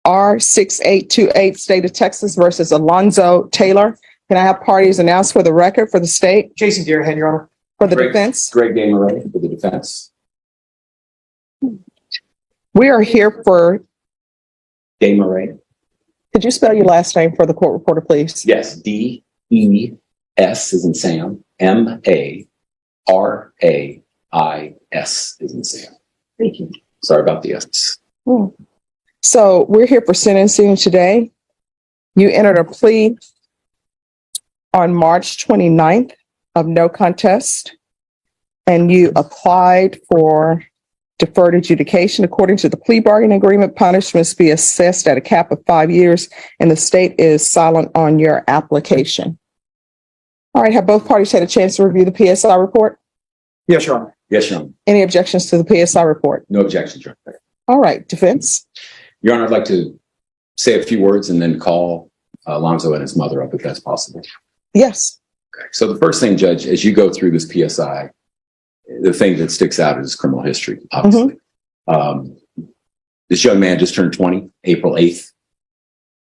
R6828, State of Texas versus Alonzo Taylor. Can I have parties announced for the record for the state? Jason Deerhead, Your Honor. For the defense? Greg Gameray for the defense. We are here for, Gameray. could you spell your last name for the court reporter, please? Yes. D-E-S is in Sam. M-A-R-A-I-S is in Sam. Thank you. Sorry about the S. So we're here for sentencing today. You entered a plea on March 29th of no contest, and you applied for deferred adjudication. According to the plea bargaining agreement, punishments be assessed at a cap of 5 years, and the state is silent on your application. All right, have both parties had a chance to review the PSI report? Yes, Your Honor. Yes, Your Honor. Any objections to the PSI report? No objections, Your Honor. All right, defense? Your Honor, I'd like to say a few words and then call Alonzo and his mother up if that's possible. Yes. Okay. So the first thing, Judge, as you go through this PSI, the thing that sticks out is criminal history, obviously. This young man just turned 20, April 8th.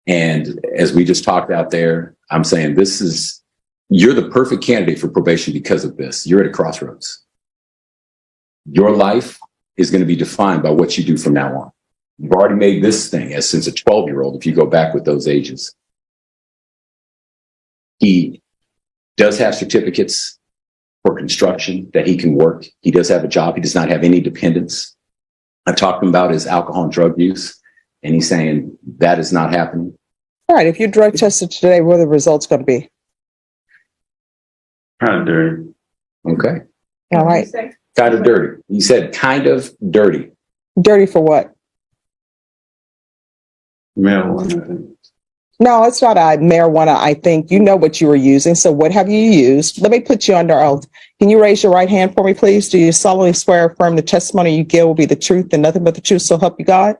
And as we just talked out there, I'm saying you're the perfect candidate for probation because of this. You're at a crossroads. Your life is going to be defined by what you do from now on. You've already made this thing as since a 12-year-old, if you go back with those ages. He does have certificates for construction that he can work. He does have a job. He does not have any dependents. I talked to him about his alcohol and drug use, and he's saying that is not happening. All right, if you drug tested today, what are the results going to be? Kind of dirty. Okay. All right. Kind of dirty. He said kind of dirty. Dirty for what? Marijuana, I think. No, it's not marijuana, I think. You know what you were using. So what have you used? Let me put you under oath. Can you raise your right hand for me, please? Do you solemnly swear or affirm the testimony you give will be the truth and nothing but the truth, so help you God?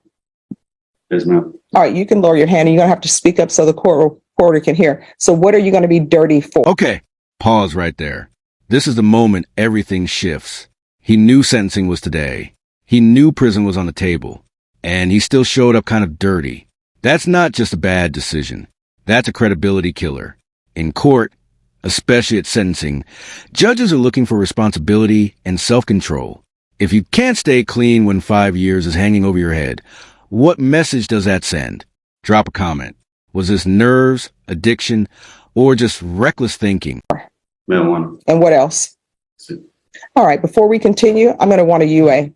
Yes, ma'am. All right, you can lower your hand and you're going to have to speak up so the court reporter can hear. So what are you going to be dirty for? Okay, pause right there. This is the moment everything shifts. He knew sentencing was today. He knew prison was on the table. And he still showed up kind of dirty. That's not just a bad decision. That's a credibility killer. In court, especially at sentencing, judges are looking for responsibility and self-control. If you can't stay clean when 5 years is hanging over your head, what message does that send? Drop a comment. Was this nerves, addiction, or just reckless thinking? Marijuana. And what else? All right, before we continue, I'm going to want a UA.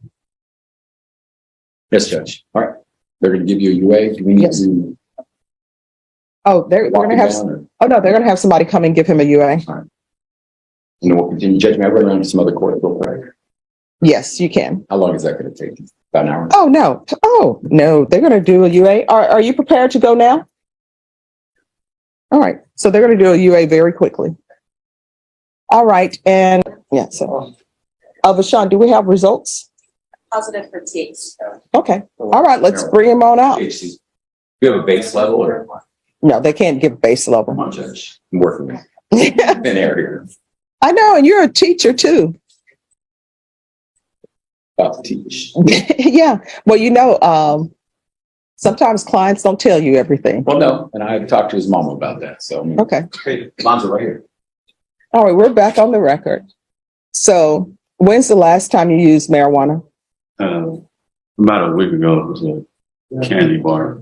Yes, Judge. All right. They're going to give you a UA. Do we need to Oh, they're going to have. Oh no, they're going to have somebody come and give him a UA. All right. And then we'll continue. Judge, may I run around to some other court real quick? Yes, you can. How long is that going to take? About an hour? Oh no, they're going to do a UA. Are you prepared to go now? All right, so they're going to do a UA very quickly. All right, and yeah, so Vashawn, do we have results? Positive for THC. Okay, all right, let's bring him on out. THC. Do you have a base level or? No, they can't give base level. Come on, Judge. I'm working with thin air here. I know, and you're a teacher too. About to teach. Yeah, well, sometimes clients don't tell you everything. Well, no, and I talked to his mom about that. So, Okay. Hey, Lonzo right here. All right, we're back on the record. So when's the last time you used marijuana? About a week ago, it was a candy bar.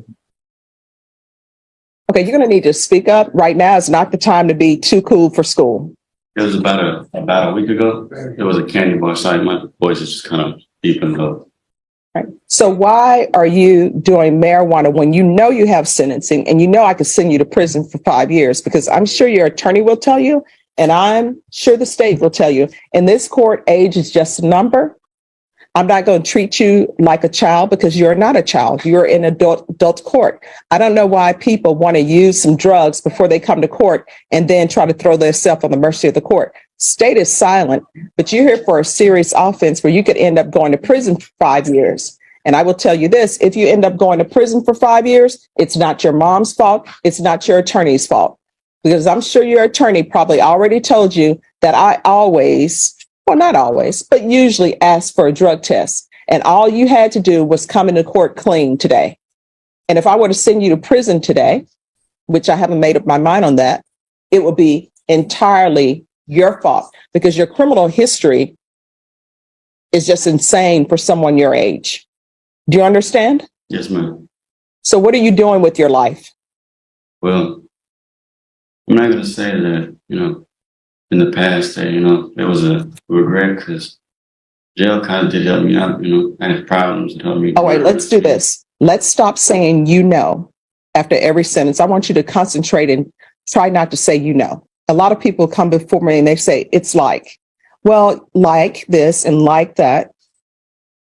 Okay, you're going to need to speak up. Right now is not the time to be too cool for school. It was about a week ago. It was a candy bar site. My voice is just kind of deep in the. Right. So why are you doing marijuana when you know you have sentencing and you know I could send you to prison for 5 years? Because I'm sure your attorney will tell you, and I'm sure the state will tell you, in this court, age is just a number. I'm not going to treat you like a child because you're not a child. You're in adult court. I don't know why people want to use some drugs before they come to court and then try to throw themselves on the mercy of the court. State is silent, but you're here for a serious offense where you could end up going to prison for 5 years. And I will tell you this, if you end up going to prison for 5 years, it's not your mom's fault. It's not your attorney's fault. Because I'm sure your attorney probably already told you that I always, well, not always, but usually ask for a drug test. And all you had to do was come into court clean today. And if I were to send you to prison today, which I haven't made up my mind on that, it would be entirely your fault because your criminal history is just insane for someone your age. Do you understand? Yes, ma'am. So what are you doing with your life? Well, I'm not going to say that, in the past that, it was a regret because jail kind of did help me out, I had problems and helped me. Oh, wait, let's do this. Let's stop saying after every sentence. I want you to concentrate and try not to say A lot of people come before me and they say, it's like, well, like this and like that.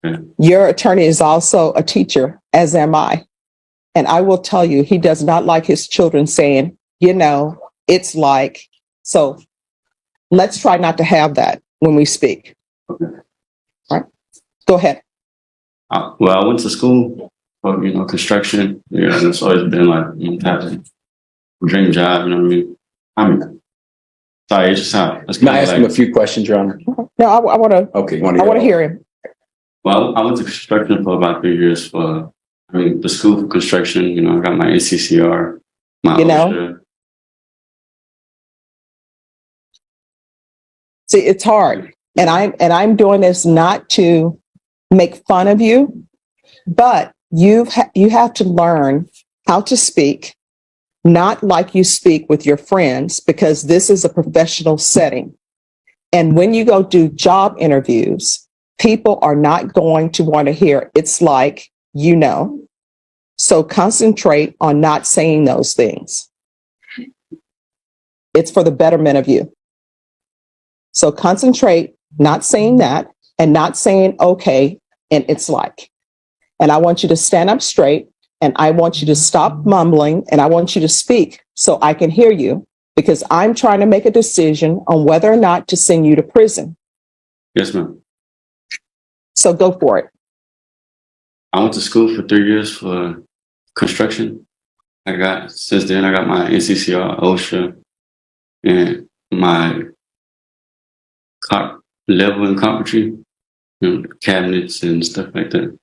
Okay. Your attorney is also a teacher, as am I. And I will tell you, he does not like his children saying, it's like. So let's try not to have that when we speak. Okay. All right. Go ahead. I went to school for, construction. It's always been like, a dream job, you know what I mean? Sorry, it's just how. Can I ask him a few questions, Your Honor? No, I want to. Okay. I want to hear him. Well, I went to construction for about 3 years the school for construction, I got my NCCR, my OSHA. See, it's hard. And I'm doing this not to make fun of you, but you have to learn how to speak, not like you speak with your friends, because this is a professional setting. And when you go do job interviews, people are not going to want to hear, it's like, So concentrate on not saying those things. It's for the betterment of you. So concentrate, not saying that, and not saying, okay, and it's like. And I want you to stand up straight, and I want you to stop mumbling, and I want you to speak so I can hear you, because I'm trying to make a decision on whether or not to send you to prison. Yes, ma'am. So go for it. I went to school for 3 years for construction. Since then, I got my NCCR, OSHA, and my level in carpentry, cabinets and stuff like that.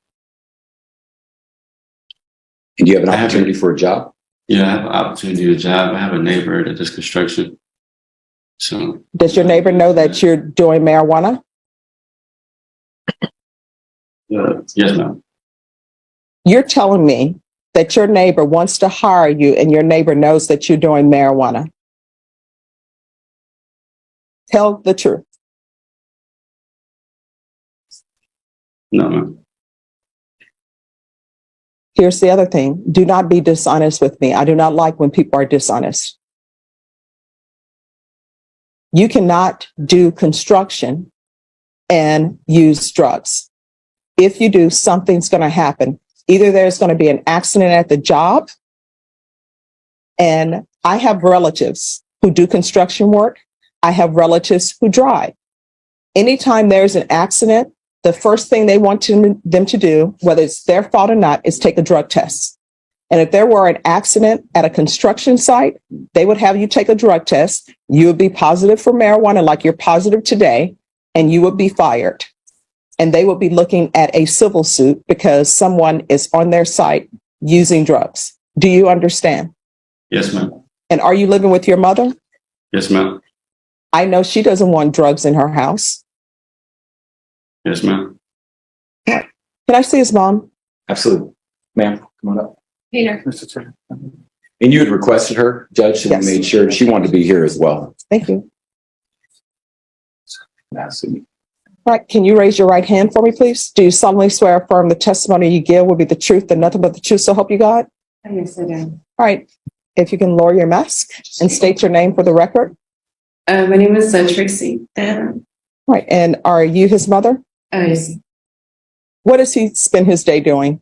And do you have an opportunity for a job? Yeah, I have an opportunity to job. I have a neighbor that does construction. So, does your neighbor know that you're doing marijuana? Yes, ma'am. You're telling me that your neighbor wants to hire you and your neighbor knows that you're doing marijuana. Tell the truth. No, ma'am. Here's the other thing. Do not be dishonest with me. I do not like when people are dishonest. You cannot do construction and use drugs. If you do, something's going to happen. Either there's going to be an accident at the job, and I have relatives who do construction work. I have relatives who drive. Anytime there's an accident, the first thing they want them to do, whether it's their fault or not, is take a drug test. And if there were an accident at a construction site, they would have you take a drug test. You would be positive for marijuana like you're positive today, and you would be fired. And they would be looking at a civil suit because someone is on their site using drugs. Do you understand? Yes, ma'am. And are you living with your mother? Yes, ma'am. I know she doesn't want drugs in her house. Yes, ma'am. Can I see his mom? Absolutely. Ma'am, come on up. Peter. Mr. Chair. And you had requested her, Judge, and Yes. made sure she wanted to be here as well. Thank you. Absolutely. Right. Can you raise your right hand for me, please? Do you solemnly swear or affirm the testimony you give will be the truth and nothing but the truth, so help you God? Yes, I do. All right. If you can lower your mask and state your name for the record. My name is Tracy. And Right. And are you his mother? yes. What does he spend his day doing?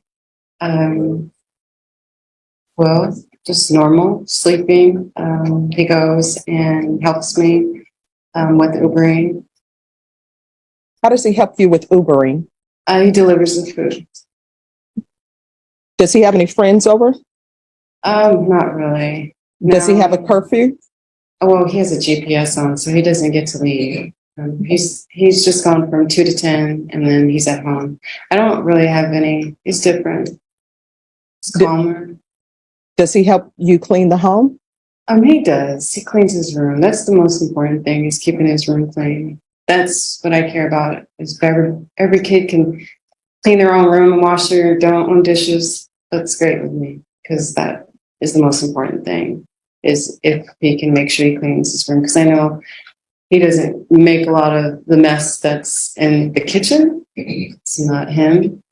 Well, just normal, sleeping. He goes and helps me with Ubering. How does he help you with Ubering? He delivers the food. Does he have any friends over? Not really. Does he No. have a curfew? Well, he has a GPS on, so he doesn't get to leave. He's just gone from 2 to 10, and then he's at home. I don't really have any. He's different. It's calmer. Does he help you clean the home? He does. He cleans his room. That's the most important thing, is keeping his room clean. That's what I care about. Is every kid can clean their own room and wash their own dishes. That's great with me, because that is the most important thing, is if he can make sure he cleans his room. Because I know he doesn't make a lot of the mess that's in the kitchen. It's not him.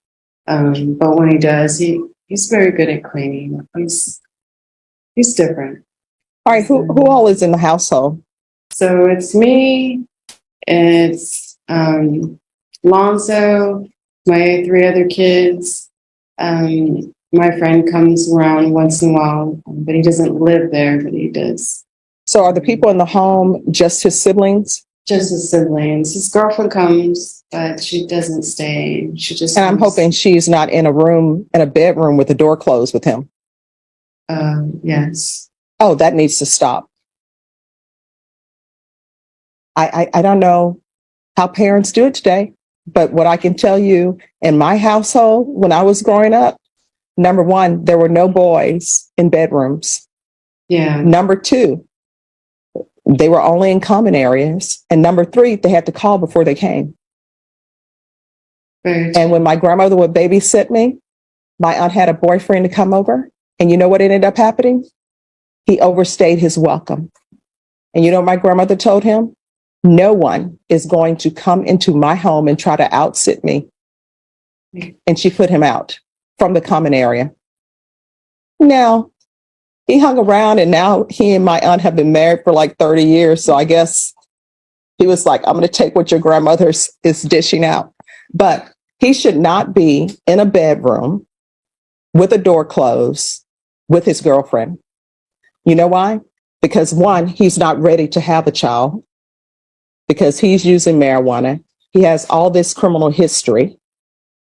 But when he does, he's very good at cleaning. He's different. All right, who all is in the household? So it's me, it's Lonzo, my 3 other kids. My friend comes around once in a while, but he doesn't live there, but he does. So are the people in the home just his siblings? Just his siblings. His girlfriend comes, but she doesn't stay. She just And I'm comes. hoping she's not in a bedroom with the door closed with him. Yes. Oh, that needs to stop. I don't know how parents do it today, but what I can tell you, in my household, when I was growing up, number one, there were no boys in bedrooms. Yeah. Number two, they were only in common areas. And number three, they had to call before they came. Very And when my grandmother would babysit me, my aunt had a boyfriend to come over. And you know what ended up happening? He overstayed his welcome. And you know what my grandmother told him? No one is going to come into my home and try to outsit me. And she put him out from the common area. Now, he hung around, and now he and my aunt have been married for like 30 years. So I guess he was like, I'm going to take what your grandmother is dishing out. But he should not be in a bedroom with a door closed with his girlfriend. You know why? Because one, he's not ready to have a child because he's using marijuana. He has all this criminal history.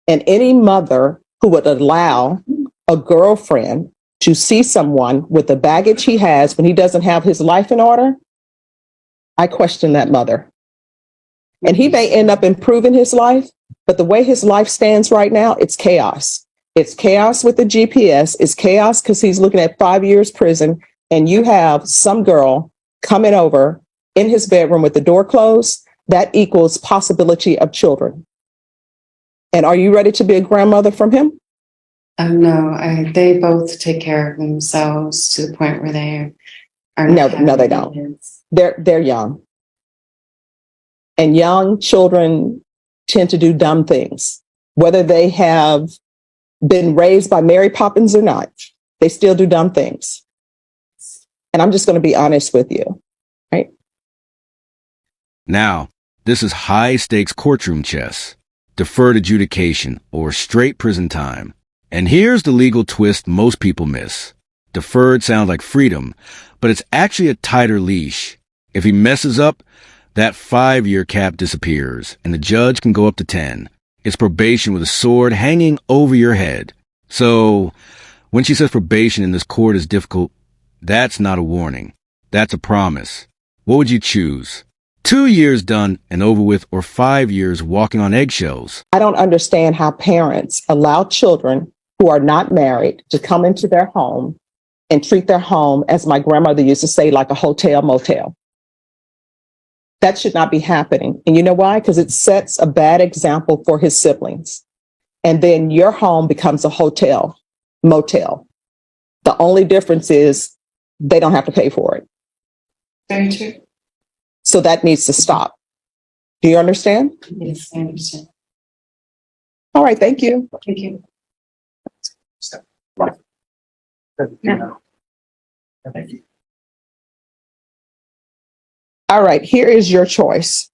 And any mother who would allow a girlfriend to see someone with the baggage he has when he doesn't have his life in order, I question that mother. And he may end up improving his life, but the way his life stands right now, it's chaos. It's chaos with the GPS. It's chaos because he's looking at 5 years prison, and you have some girl coming over in his bedroom with the door closed. That equals possibility of children. And are you ready to be a grandmother from him? No, they both take care of themselves to the point where they are No, not no, they having don't. kids. They're young. And young children tend to do dumb things, whether they have been raised by Mary Poppins or not. They still do dumb things. And I'm just going to be honest with you, right? Now, this is high stakes courtroom chess, deferred adjudication, or straight prison time. And here's the legal twist most people miss. Deferred sounds like freedom, but it's actually a tighter leash. If he messes up, that 5-year cap disappears, and the judge can go up to 10. It's probation with a sword hanging over your head. So, when she says probation in this court is difficult, that's not a warning. That's a promise. What would you choose? 2 years done and over with, or 5 years walking on eggshells? I don't understand how parents allow children who are not married to come into their home and treat their home, as my grandmother used to say, like a hotel motel. That should not be happening. And you know why? Because it sets a bad example for his siblings. And then your home becomes a hotel motel. The only difference is they don't have to pay for it. Very true. So that needs to stop. Do you understand? Yes, I understand. All right. Thank you. Thank you. Thank you. All right. Here is your choice.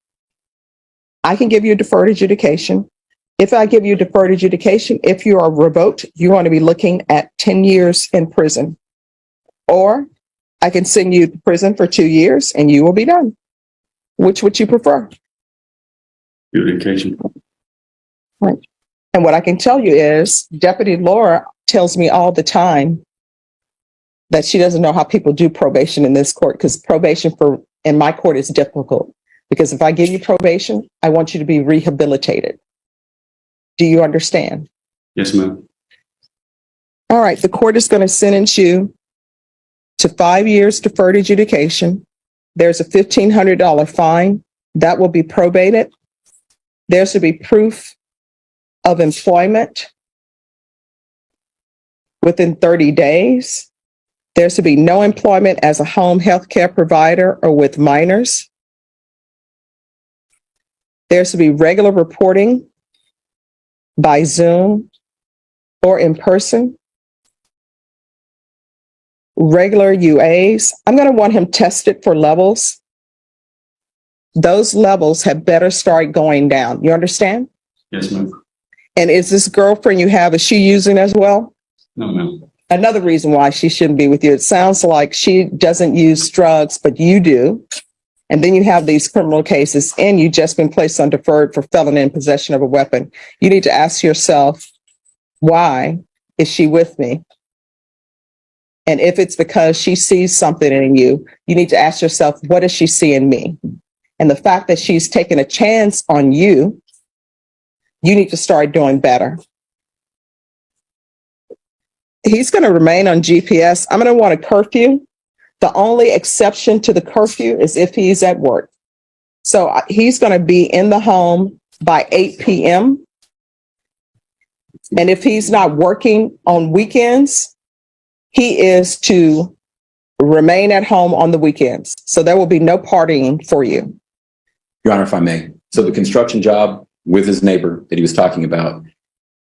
I can give you a deferred adjudication. If I give you deferred adjudication, if you are revoked, you're going to be looking at 10 years in prison. Or I can send you to prison for 2 years and you will be done. Which would you prefer? Adjudication. Right. And what I can tell you is Deputy Laura tells me all the time that she doesn't know how people do probation in this court, because probation in my court is difficult. Because if I give you probation, I want you to be rehabilitated. Do you understand? Yes, ma'am. All right, the court is going to sentence you to 5 years deferred adjudication. There's a $1,500 fine that will be probated. There should be proof of employment within 30 days. There should be no employment as a home health care provider or with minors. There should be regular reporting by Zoom or in person. Regular UAs. I'm going to want him tested for levels. Those levels had better start going down. You understand? Yes, ma'am. And is this girlfriend you have, is she using as well? No, ma'am. Another reason why she shouldn't be with you. It sounds like she doesn't use drugs, but you do. And then you have these criminal cases and you just been placed on deferred for felony in possession of a weapon. You need to ask yourself, why is she with me? And if it's because she sees something in you, you need to ask yourself, what does she see in me? And the fact that she's taken a chance on you, you need to start doing better. He's going to remain on GPS. I'm going to want a curfew. The only exception to the curfew is if he's at work. So he's going to be in the home by 8 p.m. And if he's not working on weekends, he is to remain at home on the weekends. So there will be no partying for you. Your Honor, if I may. So the construction job with his neighbor that he was talking about,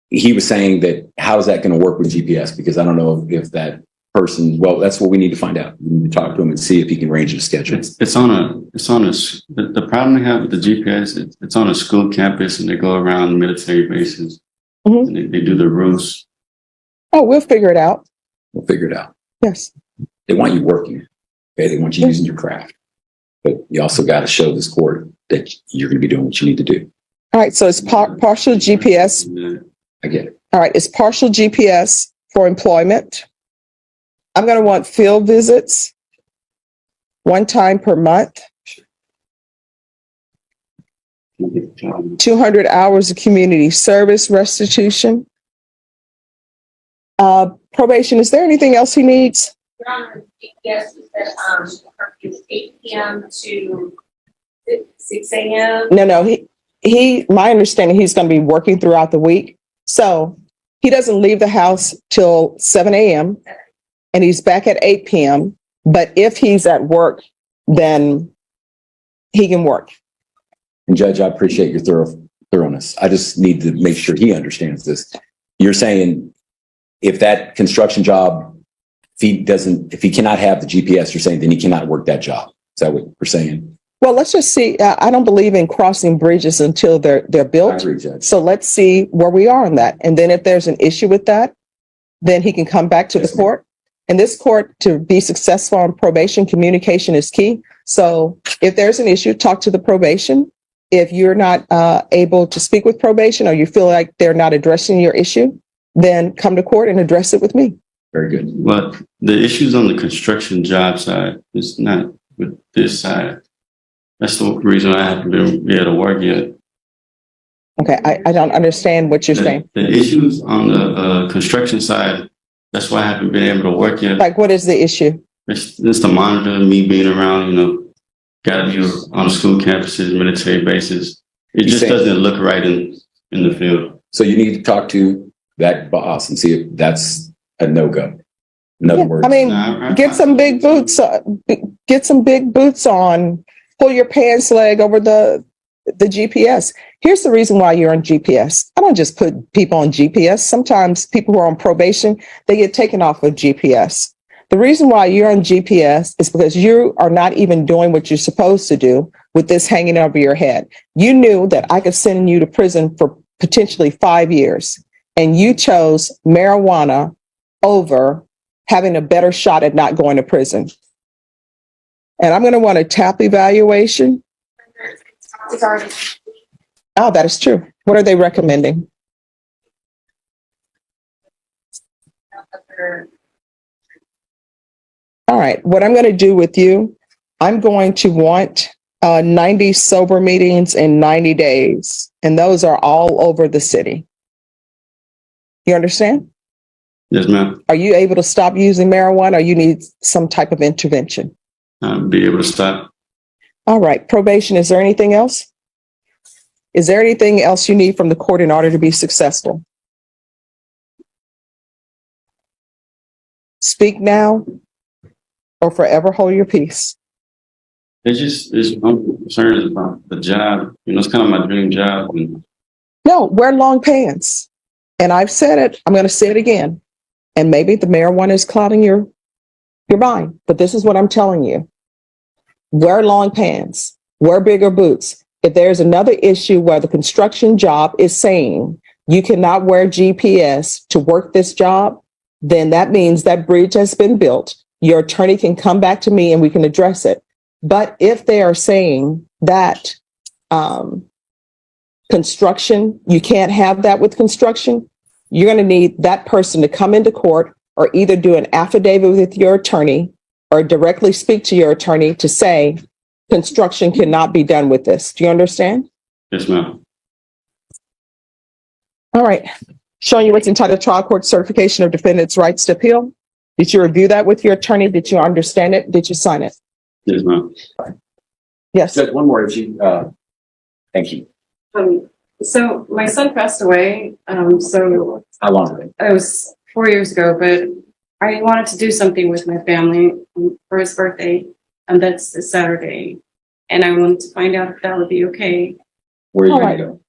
he was saying that how is that going to work with GPS? Because I don't know if that person, well, that's what we need to find out. We need to talk to him and see if he can arrange a schedule. The problem they have with the GPS, it's on a school campus and they go around military bases Mhm. and they do the routes. Oh, we'll figure it out. We'll figure it out. Yes. They want you working. Okay? They want you using your craft. But you also got to show this court that you're going to be doing what you need to do. All right. So it's partial GPS. And, I get it. All right. It's partial GPS for employment. I'm going to want field visits 1 time per month, 200 hours of community service restitution. Probation. Is there anything else he needs? Your Honor, yes, you said curfew is 8 p.m. to 6 a.m. No. He. My understanding, he's going to be working throughout the week. So he doesn't leave the house till 7 a.m. and he's back at 8 p.m. But if he's at work, then he can work. And Judge, I appreciate your thoroughness. I just need to make sure he understands this. You're saying if that construction job, if he cannot have the GPS, you're saying then he cannot work that job. Is that what we're saying? Well, let's just see. I don't believe in crossing bridges until they're I built. agree, Judge. So let's see where we are on that. And then if there's an issue with that, then he can come back to the court. And this court, to be successful on probation, communication is key. So if there's an issue, talk to the probation. If you're not able to speak with probation or you feel like they're not addressing your issue, then come to court and address it with me. Very good. but the issues on the construction job side is not with this side. That's the reason I haven't been able to work yet. Okay, I don't understand what you're saying. The issues on the construction side, that's why I haven't been able to work yet. Like, what is the issue? It's the monitor, me being around, gotta be on school campuses, military bases. It just doesn't look right in the field. So you need to talk to that boss and see if that's a no-go. In other words, I mean, get some big boots. Get some big boots on. Pull your pants leg over the GPS. Here's the reason why you're on GPS. I don't just put people on GPS. Sometimes people who are on probation, they get taken off of GPS. The reason why you're on GPS is because you are not even doing what you're supposed to do with this hanging over your head. You knew that I could send you to prison for potentially 5 years, and you chose marijuana over having a better shot at not going to prison. And I'm going to want a TAP evaluation. It's already Oh, that is true. What are they recommending? All right. What I'm going to do with you, I'm going to want 90 sober meetings in 90 days. And those are all over the city. You understand? Yes, ma'am. Are you able to stop using marijuana, or you need some type of intervention? I'll be able to stop. All right. Probation, is there anything else? Is there anything else you need from the court in order to be successful? Speak now or forever hold your peace. I'm concerned about the job. You know, it's kind of my dream job. And No, wear long pants. And I've said it, I'm going to say it again. And maybe the marijuana is clouding your mind, but this is what I'm telling you. Wear long pants, wear bigger boots. If there's another issue where the construction job is saying you cannot wear GPS to work this job, then that means that bridge has been built. Your attorney can come back to me and we can address it. But if they are saying that construction, you can't have that with construction, you're going to need that person to come into court or either do an affidavit with your attorney or directly speak to your attorney to say construction cannot be done with this. Do you understand? yes, ma'am. All right. Showing you what's entitled trial court certification of defendant's rights to appeal. Did you review that with your attorney? Did you understand it? Did you sign it? Yes, ma'am. Yes. Judge, one more issue. Thank you. So my son passed away. So How long ago? it was 4 years ago, but I wanted to do something with my family for his birthday, and that's this Saturday. And I wanted to find out if that would be okay. Where are you All going right. to go?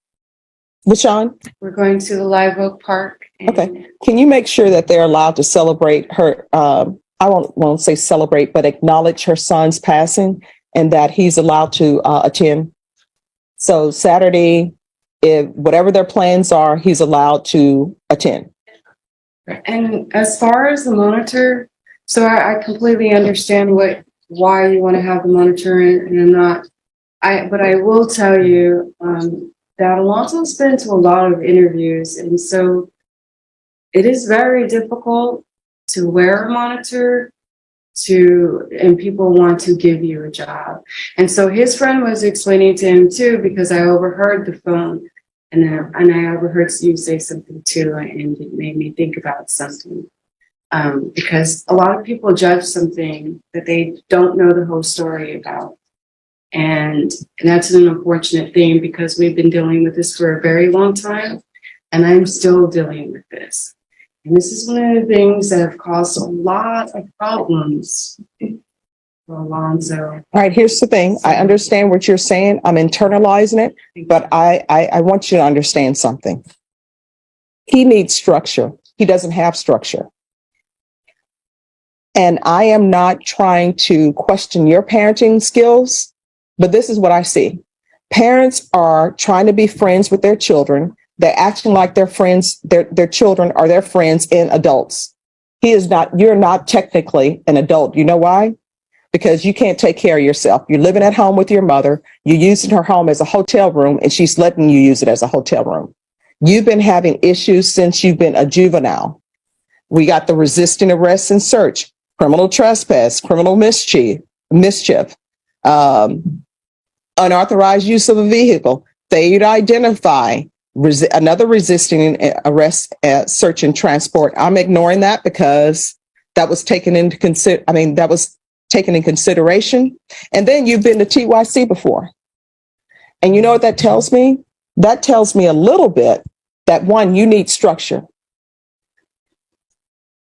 LaShawn, We're going to the Live Oak Park. And okay. Can you make sure that they're allowed to celebrate her? I won't say celebrate, but acknowledge her son's passing and that he's allowed to attend. So Saturday, if whatever their plans are, he's allowed to attend. And as far as the monitor, so I completely understand why you want to have the monitor and not. But I will tell you that Alonso's been to a lot of interviews, and so it is very difficult to wear a monitor and people want to give you a job. And so his friend was explaining to him too, because I overheard the phone. And I overheard you say something too, and it made me think about something. Because a lot of people judge something that they don't know the whole story about. And that's an unfortunate thing because we've been dealing with this for a very long time, and I'm still dealing with this. And this is one of the things that have caused a lot of problems for Alonzo. All right, here's the thing. I understand what you're saying. I'm internalizing it, but I want you to understand something. He needs structure. He doesn't have structure. And I am not trying to question your parenting skills, but this is what I see. Parents are trying to be friends with their children. They're acting like their friends, their children are their friends and adults. You're not technically an adult. You know why? Because you can't take care of yourself. You're living at home with your mother. You're using her home as a hotel room, and she's letting you use it as a hotel room. You've been having issues since you've been a juvenile. We got the resisting arrest and search, criminal trespass, criminal mischief, unauthorized use of a vehicle, failure to identify, another resisting arrest, search and transport. I'm ignoring that because that was taken into taken in consideration. And then you've been to TYC before. And you know what that tells me? That tells me a little bit that one, you need structure.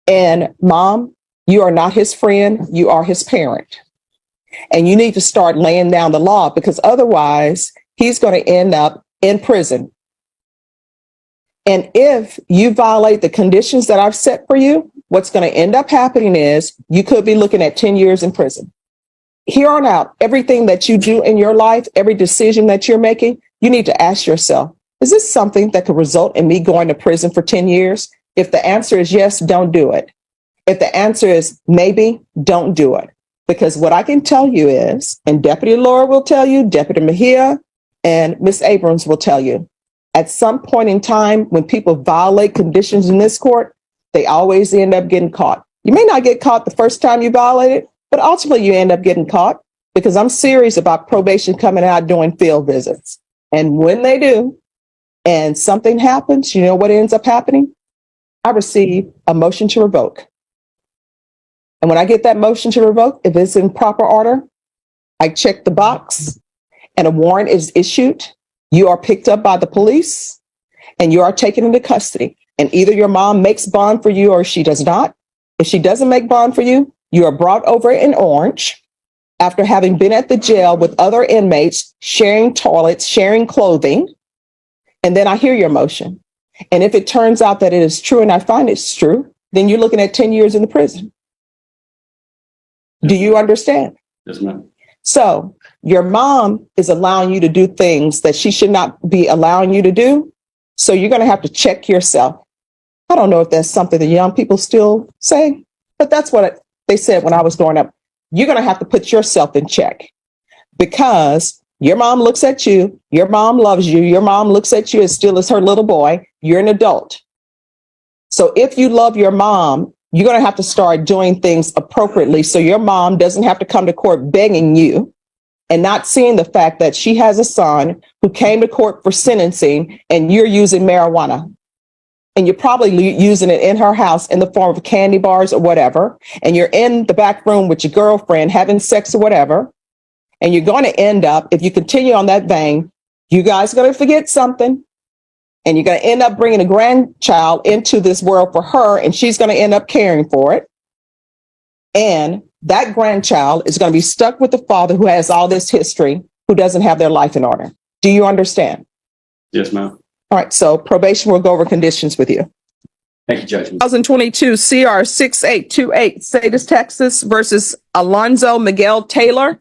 And mom, you are not his friend, you are his parent. And you need to start laying down the law because otherwise he's going to end up in prison. And if you violate the conditions that I've set for you, what's going to end up happening is you could be looking at 10 years in prison. Here on out, everything that you do in your life, every decision that you're making, you need to ask yourself, is this something that could result in me going to prison for 10 years? If the answer is yes, don't do it. If the answer is maybe, don't do it. Because what I can tell you is, and Deputy Laura will tell you, Deputy Mejia and Miss Abrams will tell you, at some point in time, when people violate conditions in this court, they always end up getting caught. You may not get caught the first time you violate it, but ultimately you end up getting caught because I'm serious about probation coming out doing field visits. And when they do, and something happens, you know what ends up happening? I receive a motion to revoke. And when I get that motion to revoke, if it's in proper order, I check the box and a warrant is issued. You are picked up by the police and you are taken into custody. And either your mom makes bond for you or she does not. If she doesn't make bond for you, you are brought over in orange after having been at the jail with other inmates, sharing toilets, sharing clothing. And then I hear your motion. And if it turns out that it is true and I find it's true, then you're looking at 10 years in the prison. Do you understand? Yes, ma'am. So your mom is allowing you to do things that she should not be allowing you to do. So you're going to have to check yourself. I don't know if that's something that young people still say, but that's what they said when I was growing up. You're going to have to put yourself in check because your mom looks at you. Your mom loves you. Your mom looks at you as still as her little boy. You're an adult. So if you love your mom, you're going to have to start doing things appropriately so your mom doesn't have to come to court begging you and not seeing the fact that she has a son who came to court for sentencing and you're using marijuana. And you're probably using it in her house in the form of candy bars or whatever. And you're in the back room with your girlfriend having sex or whatever. And you're going to end up, if you continue on that vein, you guys are going to forget something. And you're going to end up bringing a grandchild into this world for her, and she's going to end up caring for it. And that grandchild is going to be stuck with the father who has all this history, who doesn't have their life in order. Do you understand? Yes, ma'am. All right. So probation will go over conditions with you. Thank you, Judge. 2022 CR 6828, Sadis, Texas versus Alonzo Miguel Taylor.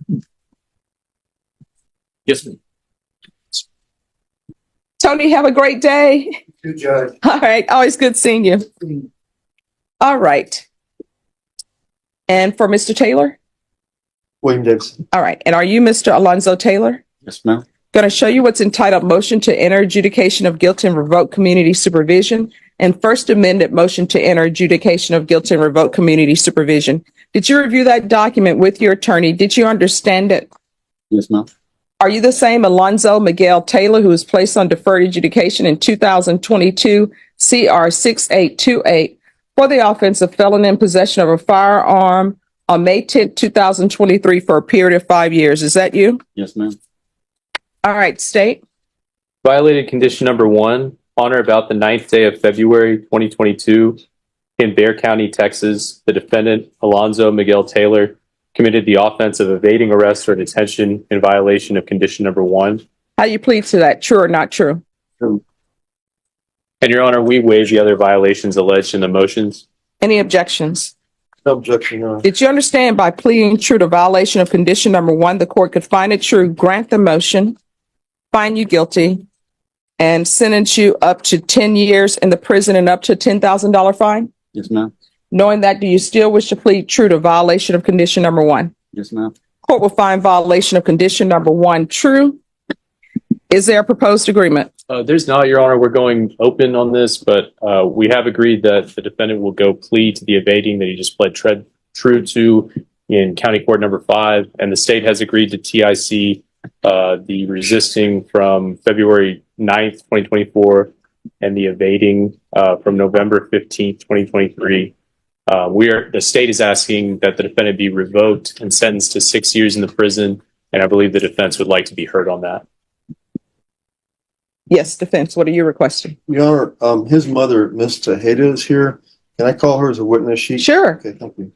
Yes, ma'am. Tony, have a great day. Good judge. All right. Always good seeing you. All right. And for Mr. Taylor? William Davis. All right. And are you Mr. Alonzo Taylor? Yes, ma'am. Going to show you what's entitled Motion to Enter Adjudication of Guilt and Revoke Community Supervision and First Amendment Motion to Enter Adjudication of Guilt and Revoke Community Supervision. Did you review that document with your attorney? Did you understand it? Yes, ma'am. Are you the same Alonzo Miguel Taylor who was placed on deferred adjudication in 2022 CR 6828 for the offense of felon in possession of a firearm on May 10, 2023 for a period of 5 years? Is that you? Yes, ma'am. All right, state. Violated condition number 1, on or about the 9th day of February 2022 in Bexar County, Texas, the defendant, Alonzo Miguel Taylor, committed the offense of evading arrest or detention in violation of condition number 1. How do you plead to that? True or not true? True. And Your Honor, we waive the other violations alleged in the motions. Any objections? No objection, Your Honor. Did you understand by pleading true to violation of condition number 1, the court could find it true, grant the motion, find you guilty, and sentence you up to 10 years in the prison and up to $10,000 fine? Yes, ma'am. Knowing that, do you still wish to plead true to violation of condition number 1? Yes, ma'am. Court will find violation of condition number 1 true. Is there a proposed agreement? There's not, Your Honor. We're going open on this, but we have agreed that the defendant will go plead to the evading that he just pled true to in County Court number 5, and the state has agreed to TIC the resisting from February 9th, 2024, and the evading from November 15th, 2023. The state is asking that the defendant be revoked and sentenced to 6 years in the prison, and I believe the defense would like to be heard on that. Yes, defense. What are you requesting? Your Honor, his mother, Miss Tejeda, is here. Can I call her as a witness? Sure. Okay, thank you.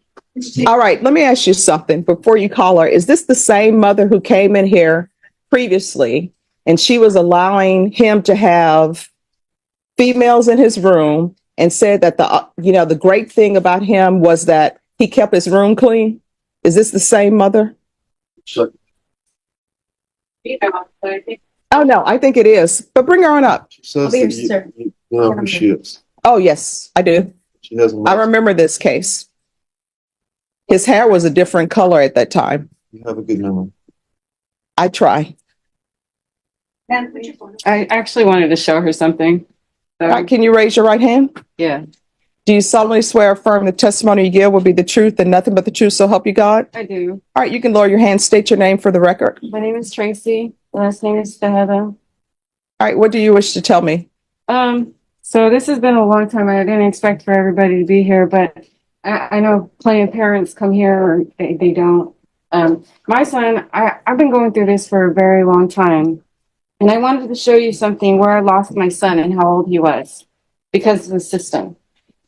All right. Let me ask you something before you call her. Is this the same mother who came in here previously and she was allowing him to have females in his room and said that the great thing about him was that he kept his room clean? Is this the same mother? So, Oh, no, I think it is. But bring her on up. she says Here, that sir. you know who she is. Oh, yes, I do. She hasn't. I remember this case. His hair was a different color at that time. You have a good memory. I try. I actually wanted to show her something. So, All right, can you raise your right hand? yeah, Do you solemnly swear or affirm the testimony you give will be the truth and nothing but the truth, so help you God? I do. All right, you can lower your hand, state your name for the record. My name is Tracy. Last name is Tejeda. All right, what do you wish to tell me? So this has been a long time. I didn't expect for everybody to be here, but I know plenty of parents come here or they don't. My son, I've been going through this for a very long time. And I wanted to show you something where I lost my son and how old he was because of the system.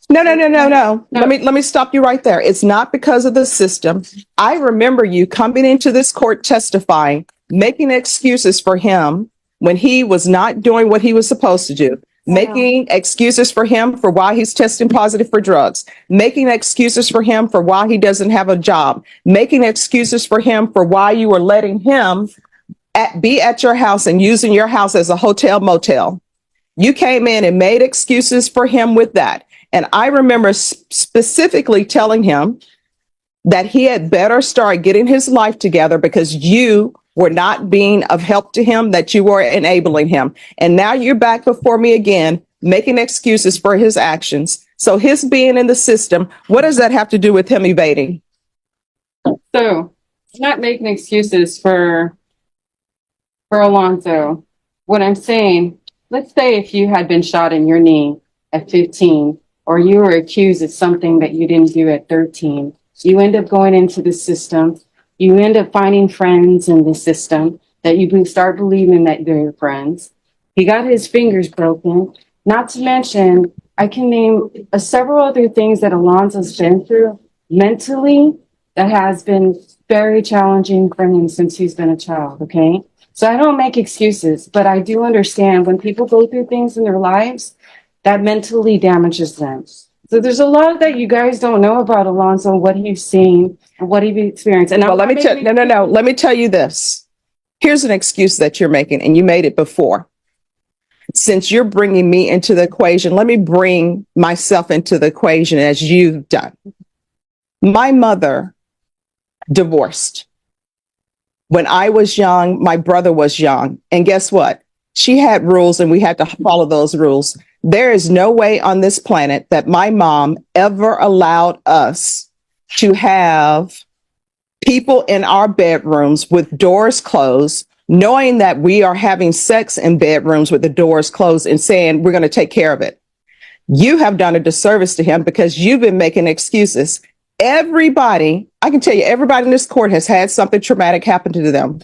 No. Let me stop you right there. It's not because of the system. I remember you coming into this court testifying, making excuses for him when he was not doing what he was supposed to do, making excuses for him for why he's testing positive for drugs, making excuses for him for why he doesn't have a job, making excuses for him for why you were letting him be at your house and using your house as a hotel motel. You came in and made excuses for him with that. And I remember specifically telling him that he had better start getting his life together because you were not being of help to him, that you were enabling him. And now you're back before me again, making excuses for his actions. So his being in the system, what does that have to do with him evading? So I'm not making excuses for Alonzo. What I'm saying, let's say if you had been shot in your knee at 15, or you were accused of something that you didn't do at 13, you end up going into the system. You end up finding friends in the system that you start believing that they're your friends. He got his fingers broken. Not to mention, I can name several other things that Alonzo's been through mentally that has been very challenging for him since he's been a child, okay? So I don't make excuses, but I do understand when people go through things in their lives, that mentally damages them. So there's a lot that you guys don't know about Alonzo, what he's seen and what he's experienced. And Let me tell you this. Here's an excuse that you're making, and you made it before. Since you're bringing me into the equation, let me bring myself into the equation as you've done. My mother divorced. When I was young, my brother was young. And guess what? She had rules and we had to follow those rules. There is no way on this planet that my mom ever allowed us to have people in our bedrooms with doors closed, knowing that we are having sex in bedrooms with the doors closed and saying we're going to take care of it. You have done a disservice to him because you've been making excuses. Everybody, I can tell you, everybody in this court has had something traumatic happen to them.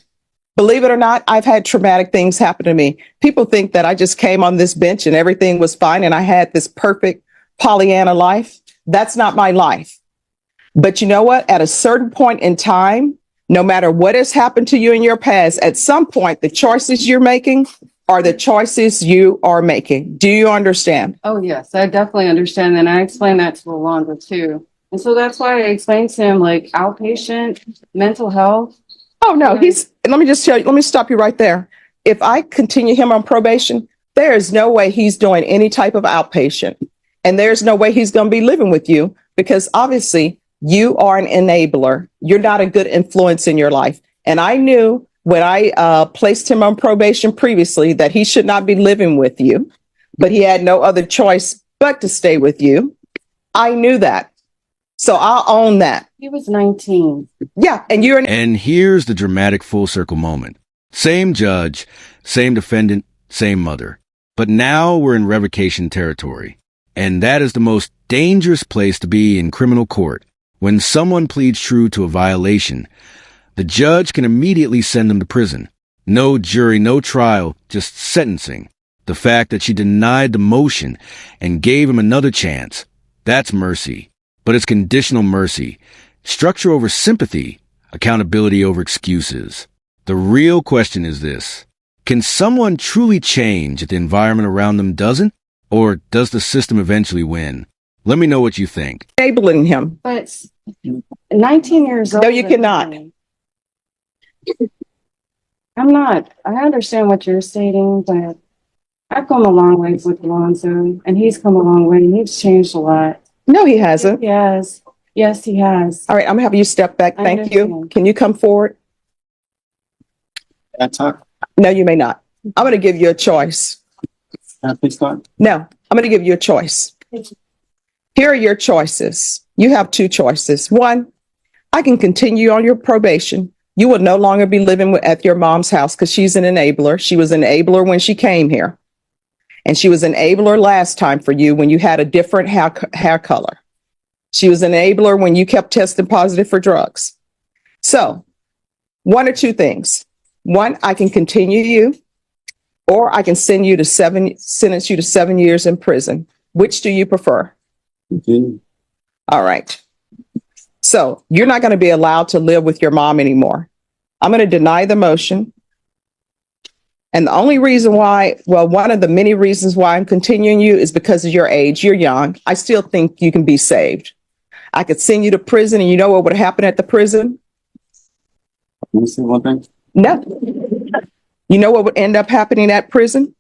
Believe it or not, I've had traumatic things happen to me. People think that I just came on this bench and everything was fine and I had this perfect Pollyanna life. That's not my life. But you know what? At a certain point in time, no matter what has happened to you in your past, at some point, the choices you're making are the choices you are making. Do you understand? Oh, yes, I definitely understand. And I explained that to Alonzo too. And so that's why I explained to him like outpatient mental health. Oh, no, let me just tell you, let me stop you right there. If I continue him on probation, there is no way he's doing any type of outpatient. And there's no way he's going to be living with you because obviously you are an enabler. You're not a good influence in your life. And I knew when I placed him on probation previously that he should not be living with you, but he had no other choice but to stay with you. I knew that. So I'll own that. He was 19. Yeah. And here's the dramatic full circle moment. Same judge, same defendant, same mother. But now we're in revocation territory. And that is the most dangerous place to be in criminal court. When someone pleads true to a violation, the judge can immediately send them to prison. No jury, no trial, just sentencing. The fact that she denied the motion and gave him another chance, that's mercy. But it's conditional mercy. Structure over sympathy, accountability over excuses. The real question is this. Can someone truly change if the environment around them doesn't? Or does the system eventually win? Let me know what you think. Enabling him. But 19 years old. No, you cannot. I'm not. I understand what you're stating, but I've come a long way with Alonzo, and he's come a long way. He's changed a lot. No, he hasn't. Yes. Yes, he has. All right, I'm going to have you step back. Thank you. Can you come forward? Can I talk? No, you may not. I'm going to give you a choice. Please go on. No, I'm going to give you a choice. Here are your choices. You have two choices. One, I can continue on your probation. You will no longer be living at your mom's house because she's an enabler. She was an enabler when she came here. And she was an enabler last time for you when you had a different hair color. She was an enabler when you kept testing positive for drugs. So one or two things. One, I can continue you, or I can sentence you to 7 years in prison. Which do you prefer? Continue. All right. So you're not going to be allowed to live with your mom anymore. I'm going to deny the motion. And the only reason why, well, one of the many reasons why I'm continuing you is because of your age. You're young. I still think you can be saved. I could send you to prison, and you know what would happen at the prison? Let me see one thing. No. You know what would end up happening at prison?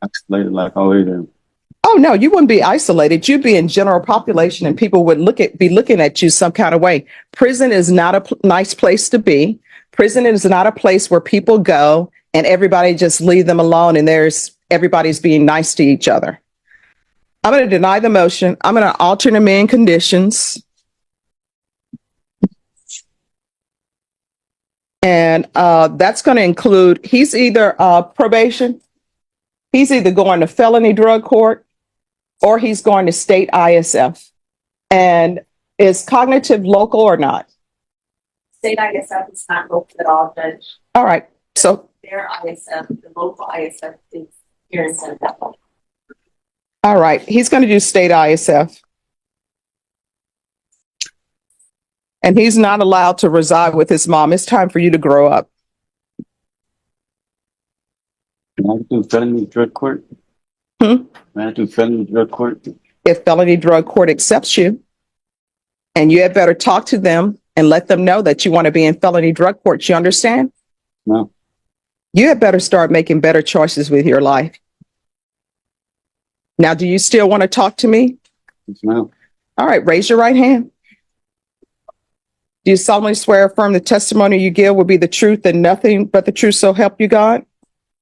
Isolated like always. There. Oh, no, you wouldn't be isolated. You'd be in general population, and people would be looking at you some kind of way. Prison is not a nice place to be. Prison is not a place where people go and everybody just leave them alone and everybody's being nice to each other. I'm going to deny the motion. I'm going to alter the main conditions. And that's going to include, he's either probation, he's either going to felony drug court, or he's going to state ISF. And is cognitive local or not? State ISF is not local at all, Judge. All right. So Their ISF, the local ISF is here in San Diego. all right, he's going to do state ISF. And he's not allowed to reside with his mom. It's time for you to grow up. Can I do felony drug court? Hmm? Can I do felony drug court? If felony drug court accepts you, and you had better talk to them and let them know that you want to be in felony drug court. You understand? No. You had better start making better choices with your life. Now, do you still want to talk to me? No. All right, raise your right hand. Do you solemnly swear or affirm the testimony you give will be the truth and nothing but the truth, so help you God?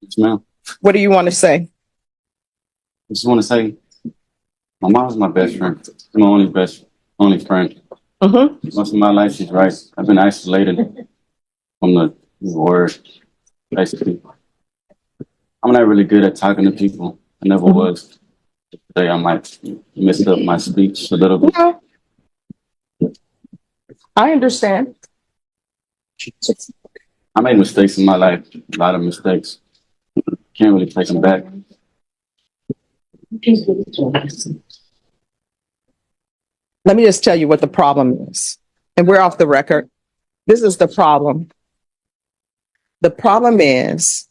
Yes, ma'am. What do you want to say? I just want to say, my mom's my best friend. She's my only friend. Mm-hmm. Most of my life, she's right. I've been isolated from the world, basically. I'm not really good at talking to people. I never was. Today, I might mess up my speech a little bit. No. I understand. I made mistakes in my life, a lot of mistakes. Can't really take them back. Let me just tell you what the problem is. And we're off the record. This is the problem. The problem is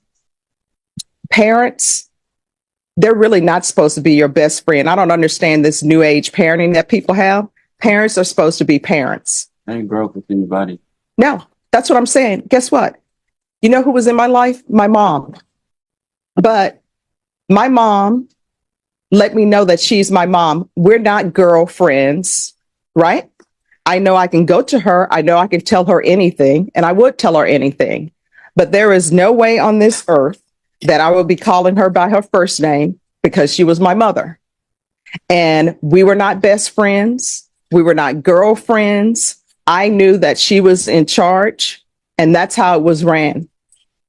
parents, they're really not supposed to be your best friend. I don't understand this new age parenting that people have. Parents are supposed to be parents. I ain't grow up with anybody. No, that's what I'm saying. Guess what? You know who was in my life? My mom. But my mom let me know that she's my mom. We're not girlfriends, right? I know I can go to her. I know I can tell her anything, and I would tell her anything. But there is no way on this earth that I will be calling her by her first name because she was my mother. And we were not best friends. We were not girlfriends. I knew that she was in charge, and that's how it was ran.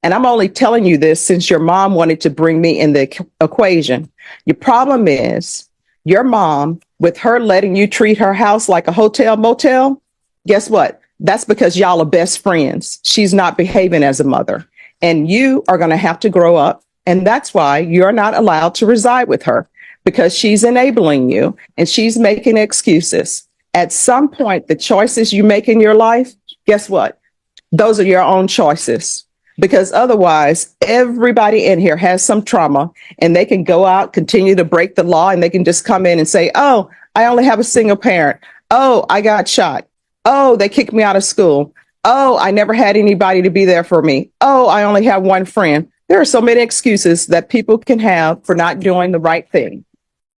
And I'm only telling you this since your mom wanted to bring me in the equation. Your problem is your mom, with her letting you treat her house like a hotel motel. Guess what? That's because y'all are best friends. She's not behaving as a mother, and you are going to have to grow up. And that's why you're not allowed to reside with her, because she's enabling you and she's making excuses. At some point, the choices you make in your life, guess what? Those are your own choices. Because otherwise, everybody in here has some trauma, and they can go out, continue to break the law, and they can just come in and say, oh, I only have a single parent. Oh, I got shot. Oh, they kicked me out of school. Oh, I never had anybody to be there for me. Oh, I only have one friend. There are so many excuses that people can have for not doing the right thing.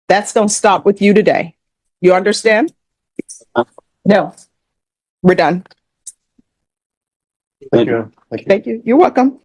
That's going to stop with you today. You understand? No. We're done. Thank you. Thank you. You're welcome.